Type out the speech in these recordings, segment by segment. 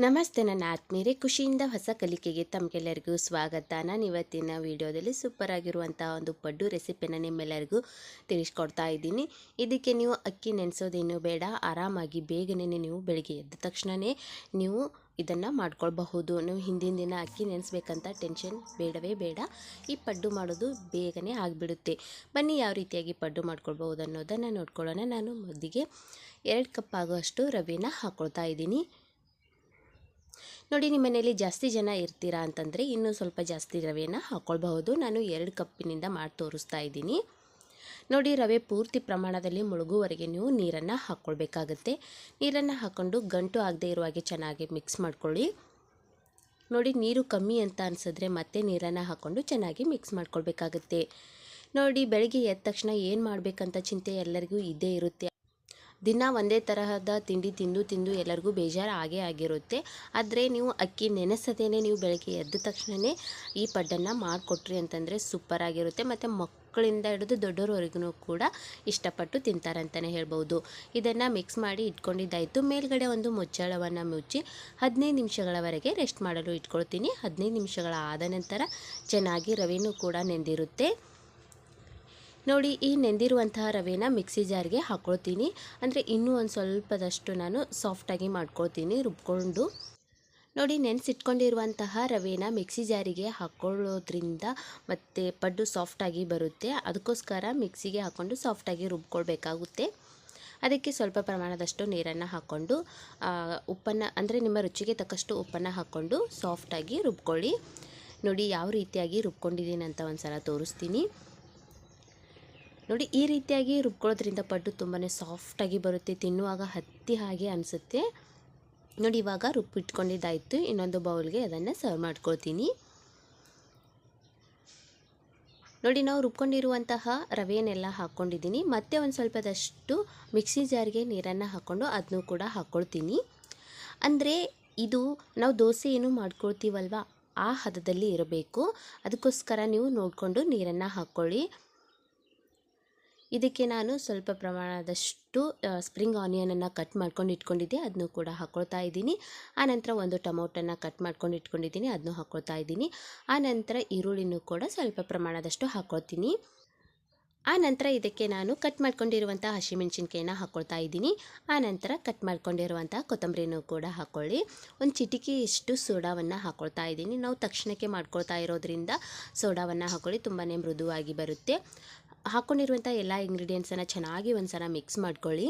ನಮಸ್ತೆ ನನ್ನ ಆತ್ಮೀಯರೇ, ಖುಷಿಯಿಂದ ಹೊಸ ಕಲಿಕೆಗೆ ತಮಗೆಲ್ಲರಿಗೂ ಸ್ವಾಗತ. ನಾನು ಇವತ್ತಿನ ವಿಡಿಯೋದಲ್ಲಿ ಸೂಪರ್ ಆಗಿರುವಂತಹ ಒಂದು ಪಡ್ಡು ರೆಸಿಪಿನ ನಿಮ್ಮೆಲ್ಲರಿಗೂ ತಿಳಿಸ್ಕೊಡ್ತಾ ಇದ್ದೀನಿ. ಇದಕ್ಕೆ ನೀವು ಅಕ್ಕಿ ನೆನೆಸೋದೇನು ಬೇಡ, ಆರಾಮಾಗಿ ಬೇಗನೆ ನೀವು ಬೆಳಿಗ್ಗೆ ಎದ್ದ ತಕ್ಷಣವೇ ನೀವು ಇದನ್ನು ಮಾಡ್ಕೊಳ್ಬಹುದು. ನೀವು ಹಿಂದಿನ ದಿನ ಅಕ್ಕಿ ನೆನೆಸ್ಬೇಕಂತ ಟೆನ್ಷನ್ ಬೇಡವೇ ಬೇಡ. ಈ ಪಡ್ಡು ಮಾಡೋದು ಬೇಗನೆ ಆಗಿಬಿಡುತ್ತೆ. ಬನ್ನಿ ಯಾವ ರೀತಿಯಾಗಿ ಪಡ್ಡು ಮಾಡ್ಕೊಳ್ಬಹುದು ಅನ್ನೋದನ್ನು ನೋಡ್ಕೊಳ್ಳೋಣ. ನಾನು ಮೊದಲಿಗೆ 2 ಕಪ್ ಆಗುವಷ್ಟು ರವೆನ ಹಾಕ್ಕೊಳ್ತಾ ಇದ್ದೀನಿ. ನೋಡಿ, ನಿಮ್ಮ ಮನೆಯಲ್ಲಿ ಜಾಸ್ತಿ ಜನ ಇರ್ತೀರಾ ಅಂತಂದರೆ ಇನ್ನೂ ಸ್ವಲ್ಪ ಜಾಸ್ತಿ ರವೆನ ಹಾಕ್ಕೊಳ್ಬಹುದು. ನಾನು 2 ಕಪ್ಪಿನಿಂದ ಮಾಡಿ ತೋರಿಸ್ತಾ ಇದ್ದೀನಿ. ನೋಡಿ, ರವೆ ಪೂರ್ತಿ ಪ್ರಮಾಣದಲ್ಲಿ ಮುಳುಗುವವರೆಗೆ ನೀವು ನೀರನ್ನು ಹಾಕ್ಕೊಳ್ಬೇಕಾಗತ್ತೆ. ನೀರನ್ನು ಹಾಕ್ಕೊಂಡು ಗಂಟು ಆಗದೆ ಇರುವ ಹಾಗೆ ಚೆನ್ನಾಗಿ ಮಿಕ್ಸ್ ಮಾಡ್ಕೊಳ್ಳಿ. ನೋಡಿ, ನೀರು ಕಮ್ಮಿ ಅಂತ ಅನಿಸಿದ್ರೆ ಮತ್ತೆ ನೀರನ್ನು ಹಾಕ್ಕೊಂಡು ಚೆನ್ನಾಗಿ ಮಿಕ್ಸ್ ಮಾಡ್ಕೊಳ್ಬೇಕಾಗತ್ತೆ. ನೋಡಿ, ಬೆಳಗ್ಗೆ ಎದ್ದ ತಕ್ಷಣ ಏನು ಮಾಡಬೇಕಂತ ಚಿಂತೆ ಎಲ್ಲರಿಗೂ ಇದ್ದೇ ಇರುತ್ತೆ. ದಿನ ಒಂದೇ ತರಹದ ತಿಂಡಿ ತಿಂದು ಎಲ್ಲರಿಗೂ ಬೇಜಾರು ಆಗಿರುತ್ತೆ. ಆದರೆ ನೀವು ಅಕ್ಕಿ ನೆನೆಸದೇನೆ ನೀವು ಬೆಳಗ್ಗೆ ಎದ್ದ ತಕ್ಷಣವೇ ಈ ಪಡ್ಡನ್ನು ಮಾಡಿಕೊಟ್ರಿ ಅಂತಂದರೆ ಸೂಪರಾಗಿರುತ್ತೆ. ಮತ್ತು ಮಕ್ಕಳಿಂದ ಹಿಡಿದು ದೊಡ್ಡವರವರೆಗೂ ಕೂಡ ಇಷ್ಟಪಟ್ಟು ತಿಂತಾರೆ ಅಂತಲೇ ಹೇಳ್ಬೋದು. ಇದನ್ನು ಮಿಕ್ಸ್ ಮಾಡಿ ಇಟ್ಕೊಂಡಿದ್ದಾಯಿತು. ಮೇಲ್ಗಡೆ ಒಂದು ಮುಚ್ಚಳವನ್ನು ಮುಚ್ಚಿ 15 ನಿಮಿಷಗಳವರೆಗೆ ರೆಸ್ಟ್ ಮಾಡಲು ಇಟ್ಕೊಳ್ತೀನಿ. 15 ನಿಮಿಷಗಳ ಆದ ನಂತರ ಚೆನ್ನಾಗಿ ರವೆನೂ ಕೂಡ ನೆಂದಿರುತ್ತೆ. ನೋಡಿ, ಈ ನೆಂದಿರುವಂತಹ ರವೆನ ಮಿಕ್ಸಿ ಜಾರ್ಗೆ ಹಾಕ್ಕೊಳ್ತೀನಿ. ಅಂದರೆ ಇನ್ನೂ ಒಂದು ಸ್ವಲ್ಪದಷ್ಟು ನಾನು ಸಾಫ್ಟಾಗಿ ಮಾಡ್ಕೊಳ್ತೀನಿ ರುಬ್ಕೊಂಡು. ನೋಡಿ, ನೆನೆಸಿಟ್ಕೊಂಡಿರುವಂತಹ ರವೆನ ಮಿಕ್ಸಿ ಜಾರಿಗೆ ಹಾಕ್ಕೊಳ್ಳೋದ್ರಿಂದ ಮತ್ತು ಪಡ್ಡು ಸಾಫ್ಟಾಗಿ ಬರುತ್ತೆ. ಅದಕ್ಕೋಸ್ಕರ ಮಿಕ್ಸಿಗೆ ಹಾಕ್ಕೊಂಡು ಸಾಫ್ಟಾಗಿ ರುಬ್ಕೊಳ್ಬೇಕಾಗುತ್ತೆ. ಅದಕ್ಕೆ ಸ್ವಲ್ಪ ಪ್ರಮಾಣದಷ್ಟು ನೀರನ್ನು ಹಾಕ್ಕೊಂಡು ಉಪ್ಪನ್ನು, ಅಂದರೆ ನಿಮ್ಮ ರುಚಿಗೆ ತಕ್ಕಷ್ಟು ಉಪ್ಪನ್ನು ಹಾಕ್ಕೊಂಡು ಸಾಫ್ಟಾಗಿ ರುಬ್ಕೊಳ್ಳಿ. ನೋಡಿ, ಯಾವ ರೀತಿಯಾಗಿ ರುಬ್ಕೊಂಡಿದ್ದೀನಿ ಅಂತ ಒಂದು ಸಲ ತೋರಿಸ್ತೀನಿ. ನೋಡಿ, ಈ ರೀತಿಯಾಗಿ ರುಬ್ಕೊಳ್ಳೋದ್ರಿಂದ ಪಡ್ಡು ತುಂಬಾ ಸಾಫ್ಟಾಗಿ ಬರುತ್ತೆ, ತಿನ್ನುವಾಗ ಹತ್ತಿ ಹಾಗೆ ಅನಿಸುತ್ತೆ. ನೋಡಿ, ಇವಾಗ ರುಬ್ಬಿಟ್ಕೊಂಡಿದ್ದಾಯಿತು. ಇನ್ನೊಂದು ಬೌಲ್ಗೆ ಅದನ್ನು ಸರ್ವ್ ಮಾಡ್ಕೊಳ್ತೀನಿ. ನೋಡಿ, ನಾವು ರುಬ್ಕೊಂಡಿರುವಂತಹ ರವೆಯನ್ನೆಲ್ಲ ಹಾಕ್ಕೊಂಡಿದ್ದೀನಿ. ಮತ್ತೆ ಒಂದು ಸ್ವಲ್ಪದಷ್ಟು ಮಿಕ್ಸಿ ಜಾರ್ಗೆ ನೀರನ್ನು ಹಾಕ್ಕೊಂಡು ಅದನ್ನು ಕೂಡ ಹಾಕ್ಕೊಳ್ತೀನಿ. ಅಂದರೆ ಇದು ನಾವು ದೋಸೆ ಏನು ಮಾಡ್ಕೊಳ್ತೀವಲ್ವ ಆ ಹದದಲ್ಲಿ ಇರಬೇಕು. ಅದಕ್ಕೋಸ್ಕರ ನೀವು ನೋಡಿಕೊಂಡು ನೀರನ್ನು ಹಾಕ್ಕೊಳ್ಳಿ. ಇದಕ್ಕೆ ನಾನು ಸ್ವಲ್ಪ ಪ್ರಮಾಣದಷ್ಟು ಸ್ಪ್ರಿಂಗ್ ಆನಿಯನನ್ನು ಕಟ್ ಮಾಡ್ಕೊಂಡು ಇಟ್ಕೊಂಡಿದ್ದೆ, ಅದನ್ನು ಕೂಡ ಹಾಕ್ಕೊಳ್ತಾ ಇದ್ದೀನಿ. ಆನಂತರ ಒಂದು ಟೊಮೊಟೊನ ಕಟ್ ಮಾಡ್ಕೊಂಡು ಇಟ್ಕೊಂಡಿದ್ದೀನಿ, ಅದನ್ನು ಹಾಕ್ಕೊಳ್ತಾ ಇದ್ದೀನಿ. ಆನಂತರ ಈರುಳ್ಳಿನೂ ಕೂಡ ಸ್ವಲ್ಪ ಪ್ರಮಾಣದಷ್ಟು ಹಾಕ್ಕೊಳ್ತೀನಿ. ಆನಂತರ ಇದಕ್ಕೆ ನಾನು ಕಟ್ ಮಾಡ್ಕೊಂಡಿರುವಂಥ ಹಸಿಮೆಣಸಿನ್ಕಾಯಿನ ಹಾಕ್ಕೊಳ್ತಾ ಇದ್ದೀನಿ. ಆನಂತರ ಕಟ್ ಮಾಡ್ಕೊಂಡಿರುವಂಥ ಕೊತ್ತಂಬರಿನೂ ಕೂಡ ಹಾಕ್ಕೊಳ್ಳಿ. ಒಂದು ಚಿಟಿಕೆಯಷ್ಟು ಸೋಡಾವನ್ನು ಹಾಕ್ಕೊಳ್ತಾ ಇದ್ದೀನಿ. ನಾವು ತಕ್ಷಣಕ್ಕೆ ಮಾಡ್ಕೊಳ್ತಾ ಇರೋದ್ರಿಂದ ಸೋಡಾವನ್ನು ಹಾಕ್ಕೊಳ್ಳಿ, ತುಂಬಾ ಮೃದುವಾಗಿ ಬರುತ್ತೆ. ಹಾಕ್ಕೊಂಡಿರುವಂಥ ಎಲ್ಲ ಇಂಗ್ರೀಡಿಯೆಂಟ್ಸನ್ನು ಚೆನ್ನಾಗಿ ಒಂದು ಸಲ ಮಿಕ್ಸ್ ಮಾಡ್ಕೊಳ್ಳಿ.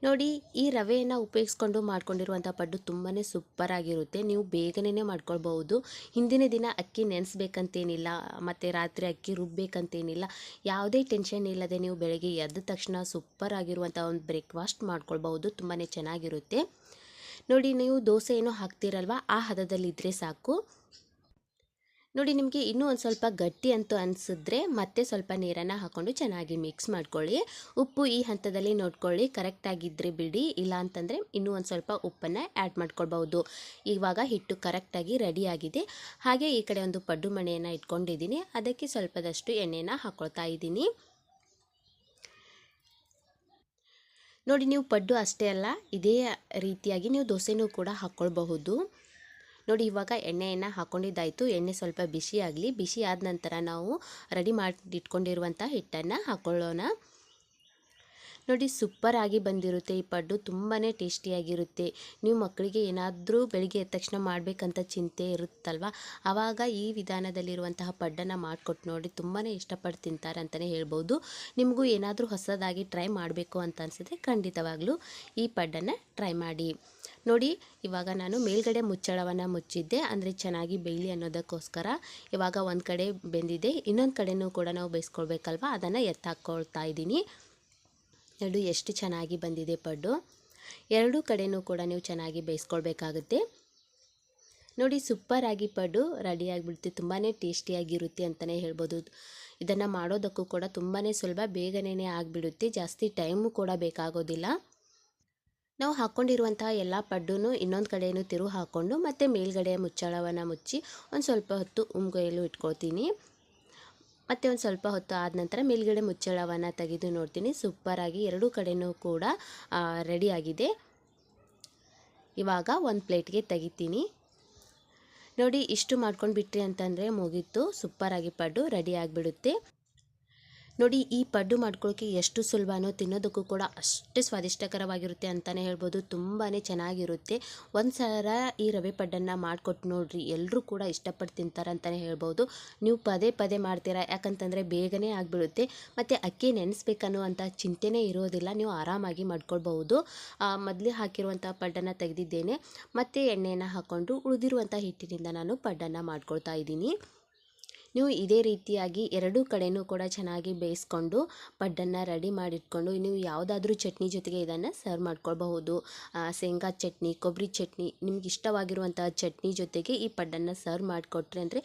ನೋಡಿ, ಈ ರವೆಯನ್ನು ಉಪಯೋಗಿಸ್ಕೊಂಡು ಮಾಡ್ಕೊಂಡಿರುವಂಥ ಪಡ್ಡು ತುಂಬಾ ಸೂಪರಾಗಿರುತ್ತೆ. ನೀವು ಬೇಗನೆ ಮಾಡ್ಕೊಳ್ಬಹುದು. ಹಿಂದಿನ ದಿನ ಅಕ್ಕಿ ನೆನೆಸ್ಬೇಕಂತೇನಿಲ್ಲ, ಮತ್ತು ರಾತ್ರಿ ಅಕ್ಕಿ ರುಬ್ಬೇಕಂತೇನಿಲ್ಲ. ಯಾವುದೇ ಟೆನ್ಷನ್ ಇಲ್ಲದೆ ನೀವು ಬೆಳಗ್ಗೆ ಎದ್ದ ತಕ್ಷಣ ಸೂಪರಾಗಿರುವಂಥ ಒಂದು ಬ್ರೇಕ್ಫಾಸ್ಟ್ ಮಾಡ್ಕೊಳ್ಬಹುದು. ತುಂಬಾ ಚೆನ್ನಾಗಿರುತ್ತೆ. ನೋಡಿ, ನೀವು ದೋಸೆ ಏನೋ ಹಾಕ್ತಿರಲ್ವ ಆ ಹದದಲ್ಲಿದ್ದರೆ ಸಾಕು. ನೋಡಿ, ನಿಮಗೆ ಇನ್ನೂ ಒಂದು ಸ್ವಲ್ಪ ಗಟ್ಟಿ ಅಂತೂ ಅನಿಸಿದ್ರೆ ಮತ್ತೆ ಸ್ವಲ್ಪ ನೀರನ್ನು ಹಾಕ್ಕೊಂಡು ಚೆನ್ನಾಗಿ ಮಿಕ್ಸ್ ಮಾಡ್ಕೊಳ್ಳಿ. ಉಪ್ಪು ಈ ಹಂತದಲ್ಲಿ ನೋಡ್ಕೊಳ್ಳಿ, ಕರೆಕ್ಟಾಗಿದ್ದರೆ ಬಿಡಿ, ಇಲ್ಲ ಅಂತಂದರೆ ಇನ್ನೂ ಒಂದು ಸ್ವಲ್ಪ ಉಪ್ಪನ್ನು ಆ್ಯಡ್ ಮಾಡ್ಕೊಳ್ಬಹುದು. ಇವಾಗ ಹಿಟ್ಟು ಕರೆಕ್ಟಾಗಿ ರೆಡಿಯಾಗಿದೆ. ಹಾಗೆ ಈ ಕಡೆ ಒಂದು ಪಡ್ಡು ಮಣೆಯನ್ನು ಇಟ್ಕೊಂಡಿದ್ದೀನಿ, ಅದಕ್ಕೆ ಸ್ವಲ್ಪದಷ್ಟು ಎಣ್ಣೆನ ಹಾಕ್ಕೊಳ್ತಾ ಇದ್ದೀನಿ. ನೋಡಿ, ನೀವು ಪಡ್ಡು ಅಷ್ಟೇ ಅಲ್ಲ, ಇದೇ ರೀತಿಯಾಗಿ ನೀವು ದೋಸೆನೂ ಕೂಡ ಹಾಕ್ಕೊಳ್ಬಹುದು. ನೋಡಿ, ಇವಾಗ ಎಣ್ಣೆಯನ್ನು ಹಾಕ್ಕೊಂಡಿದ್ದಾಯಿತು. ಎಣ್ಣೆ ಸ್ವಲ್ಪ ಬಿಸಿ ಆಗಲಿ. ಬಿಸಿ ಆದ ನಂತರ ನಾವು ರೆಡಿ ಮಾಡಿ ಇಟ್ಕೊಂಡಿರುವಂಥ ಹಿಟ್ಟನ್ನು ಹಾಕ್ಕೊಳ್ಳೋಣ. ನೋಡಿ, ಸೂಪರಾಗಿ ಬಂದಿರುತ್ತೆ ಈ ಪಡ್ಡು, ತುಂಬಾ ಟೇಸ್ಟಿಯಾಗಿರುತ್ತೆ. ನೀವು ಮಕ್ಕಳಿಗೆ ಏನಾದರೂ ಬೆಳಿಗ್ಗೆ ಎದ್ದ ತಕ್ಷಣ ಮಾಡಬೇಕಂತ ಚಿಂತೆ ಇರುತ್ತಲ್ವ, ಆವಾಗ ಈ ವಿಧಾನದಲ್ಲಿರುವಂತಹ ಪಡ್ಡನ್ನು ಮಾಡಿಕೊಟ್ಟು ನೋಡಿ, ತುಂಬಾ ಇಷ್ಟಪಟ್ಟು ತಿಂತಾರೆ ಅಂತಲೇ ಹೇಳ್ಬೋದು. ನಿಮಗೂ ಏನಾದರೂ ಹೊಸದಾಗಿ ಟ್ರೈ ಮಾಡಬೇಕು ಅಂತ ಅನಿಸಿದ್ರೆ ಖಂಡಿತವಾಗ್ಲೂ ಈ ಪಡ್ಡನ್ನು ಟ್ರೈ ಮಾಡಿ. ನೋಡಿ, ಇವಾಗ ನಾನು ಮೇಲ್ಗಡೆ ಮುಚ್ಚಳವನ್ನು ಮುಚ್ಚಿದ್ದೆ, ಅಂದರೆ ಚೆನ್ನಾಗಿ ಬೇಯಲಿ ಅನ್ನೋದಕ್ಕೋಸ್ಕರ. ಇವಾಗ ಒಂದು ಕಡೆ ಬೆಂದಿದೆ, ಇನ್ನೊಂದು ಕಡೆನೂ ಕೂಡ ನಾವು ಬೇಯಿಸ್ಕೊಳ್ಬೇಕಲ್ವ, ಅದನ್ನು ಎತ್ತಾಕ್ಕೊಳ್ತಾ ಇದ್ದೀನಿ. ಎರಡು ಎಷ್ಟು ಚೆನ್ನಾಗಿ ಬಂದಿದೆ ಪಡ್ಡು. ಎರಡೂ ಕಡೆನೂ ಕೂಡ ನೀವು ಚೆನ್ನಾಗಿ ಬೇಯಿಸ್ಕೊಳ್ಬೇಕಾಗುತ್ತೆ. ನೋಡಿ, ಸೂಪರಾಗಿ ಪಡ್ಡು ರೆಡಿಯಾಗಿಬಿಡುತ್ತೆ. ತುಂಬಾ ಟೇಸ್ಟಿಯಾಗಿರುತ್ತೆ ಅಂತಲೇ ಹೇಳ್ಬೋದು. ಇದನ್ನು ಮಾಡೋದಕ್ಕೂ ಕೂಡ ತುಂಬಾ ಸುಲಭ, ಬೇಗನೆ ಆಗಿಬಿಡುತ್ತೆ. ಜಾಸ್ತಿ ಟೈಮು ಕೂಡ ಬೇಕಾಗೋದಿಲ್ಲ. ನಾವು ಹಾಕ್ಕೊಂಡಿರುವಂತಹ ಎಲ್ಲ ಪಡ್ಡೂ ಇನ್ನೊಂದು ಕಡೆಯೂ ತಿರು ಹಾಕ್ಕೊಂಡು ಮತ್ತು ಮೇಲ್ಗಡೆ ಮುಚ್ಚಳವನ್ನು ಮುಚ್ಚಿ ಒಂದು ಸ್ವಲ್ಪ ಹೊತ್ತು ಉಮ್ಗೊಯ್ಯಲು ಇಟ್ಕೊಳ್ತೀನಿ. ಮತ್ತು ಒಂದು ಸ್ವಲ್ಪ ಹೊತ್ತು ಆದ ನಂತರ ಮೇಲ್ಗಡೆ ಮುಚ್ಚಳವನ್ನು ತೆಗೆದು ನೋಡ್ತೀನಿ. ಸೂಪರಾಗಿ ಎರಡೂ ಕಡೆಯೂ ಕೂಡ ರೆಡಿಯಾಗಿದೆ. ಇವಾಗ ಒಂದು ಪ್ಲೇಟ್ಗೆ ತೆಗಿತೀನಿ. ನೋಡಿ, ಇಷ್ಟು ಮಾಡ್ಕೊಂಡು ಬಿಟ್ರಿ ಅಂತಂದರೆ ಮುಗೀತು, ಸೂಪರಾಗಿ ಪಡ್ಡು ರೆಡಿ ಆಗಿಬಿಡುತ್ತೆ. ನೋಡಿ, ಈ ಪಡ್ಡು ಮಾಡ್ಕೊಳ್ಳೋಕ್ಕೆ ಎಷ್ಟು ಸುಲಭನೋ, ತಿನ್ನೋದಕ್ಕೂ ಕೂಡ ಅಷ್ಟೇ ಸ್ವಾದಿಷ್ಟಕರವಾಗಿರುತ್ತೆ ಅಂತಲೇ ಹೇಳ್ಬೋದು. ತುಂಬಾ ಚೆನ್ನಾಗಿರುತ್ತೆ. ಒಂದು ಸಲ ಈ ರವೆ ಪಡ್ಡನ್ನು ಮಾಡಿಕೊಟ್ಟು ನೋಡಿರಿ, ಎಲ್ಲರೂ ಕೂಡ ಇಷ್ಟಪಟ್ಟು ತಿಂತಾರೆ ಅಂತಲೇ ಹೇಳ್ಬೋದು. ನೀವು ಪದೇ ಪದೇ ಮಾಡ್ತೀರಾ, ಯಾಕಂತಂದರೆ ಬೇಗನೆ ಆಗಿಬಿಡುತ್ತೆ ಮತ್ತು ಅಕ್ಕಿ ನೆನೆಸ್ಬೇಕನ್ನುವಂಥ ಚಿಂತೆನೇ ಇರೋದಿಲ್ಲ. ನೀವು ಆರಾಮಾಗಿ ಮಾಡ್ಕೊಳ್ಬಹುದು. ಮೊದಲೇ ಹಾಕಿರುವಂಥ ಪಡ್ಡನ್ನು ತೆಗೆದಿದ್ದೇನೆ ಮತ್ತು ಎಣ್ಣೆಯನ್ನು ಹಾಕ್ಕೊಂಡು ಉಳಿದಿರುವಂಥ ಹಿಟ್ಟಿನಿಂದ ನಾನು ಪಡ್ಡನ್ನು ಮಾಡ್ಕೊಳ್ತಾ ಇದ್ದೀನಿ. ನೀವು ಇದೇ ರೀತಿಯಾಗಿ ಎರಡೂ ಕಡೆಯೂ ಕೂಡ ಚೆನ್ನಾಗಿ ಬೇಯಿಸ್ಕೊಂಡು ಪಡ್ಡನ್ನು ರೆಡಿ ಮಾಡಿಟ್ಕೊಂಡು ನೀವು ಯಾವುದಾದ್ರೂ ಚಟ್ನಿ ಜೊತೆಗೆ ಇದನ್ನು ಸರ್ವ್ ಮಾಡ್ಕೊಳ್ಬಹುದು. ಶೇಂಗಾ ಚಟ್ನಿ, ಕೊಬ್ಬರಿ ಚಟ್ನಿ, ನಿಮ್ಗೆ ಇಷ್ಟವಾಗಿರುವಂಥ ಚಟ್ನಿ ಜೊತೆಗೆ ಈ ಪಡ್ಡನ್ನು ಸರ್ವ್ ಮಾಡಿಕೊಟ್ರೆ ಅಂದರೆ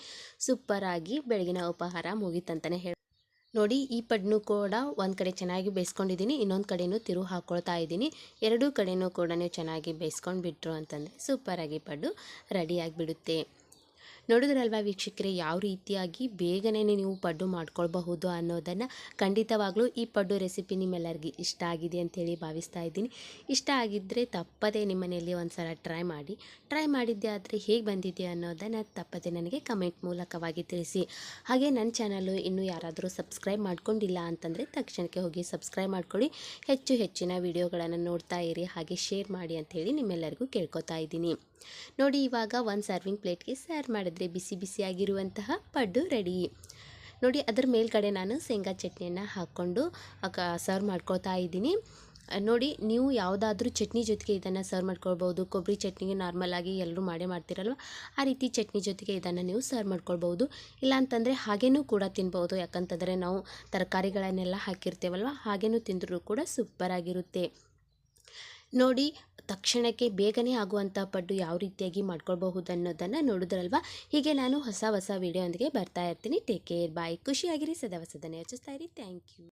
ಸೂಪರಾಗಿ ಬೆಳಗಿನ ಉಪಹಾರ ಮುಗೀತಂತಲೇ ಹೇಳಿ. ನೋಡಿ, ಈ ಪಡ್ಡನ್ನು ಕೂಡ ಒಂದು ಕಡೆ ಚೆನ್ನಾಗಿ ಬೇಯಿಸ್ಕೊಂಡಿದ್ದೀನಿ, ಇನ್ನೊಂದು ಕಡೆಯೂ ತಿರುವು ಹಾಕ್ಕೊಳ್ತಾ ಇದ್ದೀನಿ. ಎರಡೂ ಕಡೆಯೂ ಕೂಡ ನೀವು ಚೆನ್ನಾಗಿ ಬೇಯಿಸ್ಕೊಂಡು ಬಿಟ್ಟರು ಅಂತಂದರೆ ಸೂಪರಾಗಿ ಪಡ್ಡು ರೆಡಿಯಾಗಿಬಿಡುತ್ತೆ. ನೋಡಿದ್ರಲ್ವಾ ವೀಕ್ಷಕರೇ, ಯಾವ ರೀತಿಯಾಗಿ ಬೇಗನೆ ನೀವು ಪಡ್ಡು ಮಾಡ್ಕೊಳ್ಬಹುದು ಅನ್ನೋದನ್ನು. ಖಂಡಿತವಾಗ್ಲೂ ಈ ಪಡ್ಡು ರೆಸಿಪಿ ನಿಮ್ಮೆಲ್ಲರಿಗೂ ಇಷ್ಟ ಆಗಿದೆ ಅಂಥೇಳಿ ಭಾವಿಸ್ತಾ ಇದ್ದೀನಿ. ಇಷ್ಟ ಆಗಿದ್ದರೆ ತಪ್ಪದೇ ನಿಮ್ಮ ಮನೆಯಲ್ಲಿ ಒಂದು ಸಲ ಟ್ರೈ ಮಾಡಿದ್ದೆ ಆದರೆ ಹೇಗೆ ಬಂದಿದೆ ಅನ್ನೋದನ್ನು ತಪ್ಪದೇ ನನಗೆ ಕಮೆಂಟ್ ಮೂಲಕವಾಗಿ ತಿಳಿಸಿ. ಹಾಗೆ ನನ್ನ ಚಾನಲ್ಲು ಇನ್ನೂ ಯಾರಾದರೂ ಸಬ್ಸ್ಕ್ರೈಬ್ ಮಾಡ್ಕೊಂಡಿಲ್ಲ ಅಂತಂದರೆ ತಕ್ಷಣಕ್ಕೆ ಹೋಗಿ ಸಬ್ಸ್ಕ್ರೈಬ್ ಮಾಡ್ಕೊಳ್ಳಿ. ಹೆಚ್ಚಿನ ವಿಡಿಯೋಗಳನ್ನು ನೋಡ್ತಾ ಇರಿ, ಹಾಗೆ ಶೇರ್ ಮಾಡಿ ಅಂಥೇಳಿ ನಿಮ್ಮೆಲ್ಲರಿಗೂ ಕೇಳ್ಕೊತಾ ಇದ್ದೀನಿ. ನೋಡಿ, ಇವಾಗ ಒಂದು ಸರ್ವಿಂಗ್ ಪ್ಲೇಟ್ಗೆ ಸರ್ವ್ ಮಾಡಿದ್ರೆ ಬಿಸಿಯಾಗಿರುವಂತಹ ಪಡ್ಡು ರೆಡಿ. ನೋಡಿ, ಅದರ ಮೇಲ್ಗಡೆ ನಾನು ಶೇಂಗಾ ಚಟ್ನಿಯನ್ನು ಹಾಕ್ಕೊಂಡು ಸರ್ವ್ ಮಾಡ್ಕೊಳ್ತಾ ಇದ್ದೀನಿ. ನೋಡಿ, ನೀವು ಯಾವುದಾದ್ರೂ ಚಟ್ನಿ ಜೊತೆಗೆ ಇದನ್ನು ಸರ್ವ್ ಮಾಡ್ಕೊಳ್ಬೋದು. ಕೊಬ್ಬರಿ ಚಟ್ನಿಗೆ ನಾರ್ಮಲಾಗಿ ಎಲ್ಲರೂ ಮಾಡ್ತಿರಲ್ವ, ಆ ರೀತಿ ಚಟ್ನಿ ಜೊತೆಗೆ ಇದನ್ನು ನೀವು ಸರ್ವ್ ಮಾಡ್ಕೊಳ್ಬೋದು. ಇಲ್ಲಾಂತಂದರೆ ಹಾಗೇನೂ ಕೂಡ ತಿನ್ಬೋದು, ಯಾಕಂತಂದರೆ ನಾವು ತರಕಾರಿಗಳನ್ನೆಲ್ಲ ಹಾಕಿರ್ತೇವಲ್ವ, ಹಾಗೇನೂ ತಿಂದರೂ ಕೂಡ ಸೂಪರಾಗಿರುತ್ತೆ. ನೋಡಿ, ತಕ್ಷಣಕ್ಕೆ ಬೇಗನೆ ಆಗುವಂಥ ಪಡ್ಡು ಯಾವ ರೀತಿಯಾಗಿ ಮಾಡ್ಕೊಳ್ಬಹುದು ಅನ್ನೋದನ್ನು ನೋಡಿದ್ರಲ್ವ. ಹೀಗೆ ನಾನು ಹೊಸ ವಿಡಿಯೋ ಒಂದಿಗೆ ಬರ್ತಾ ಇರ್ತೀನಿ. ಟೇಕ್ ಕೇರ್, ಬಾಯ್. ಖುಷಿಯಾಗಿರಿ, ಸದಾ ಹೊಸದನ್ನೇ ಯೋಚಿಸ್ತಾ ಇರಿ. Thank you.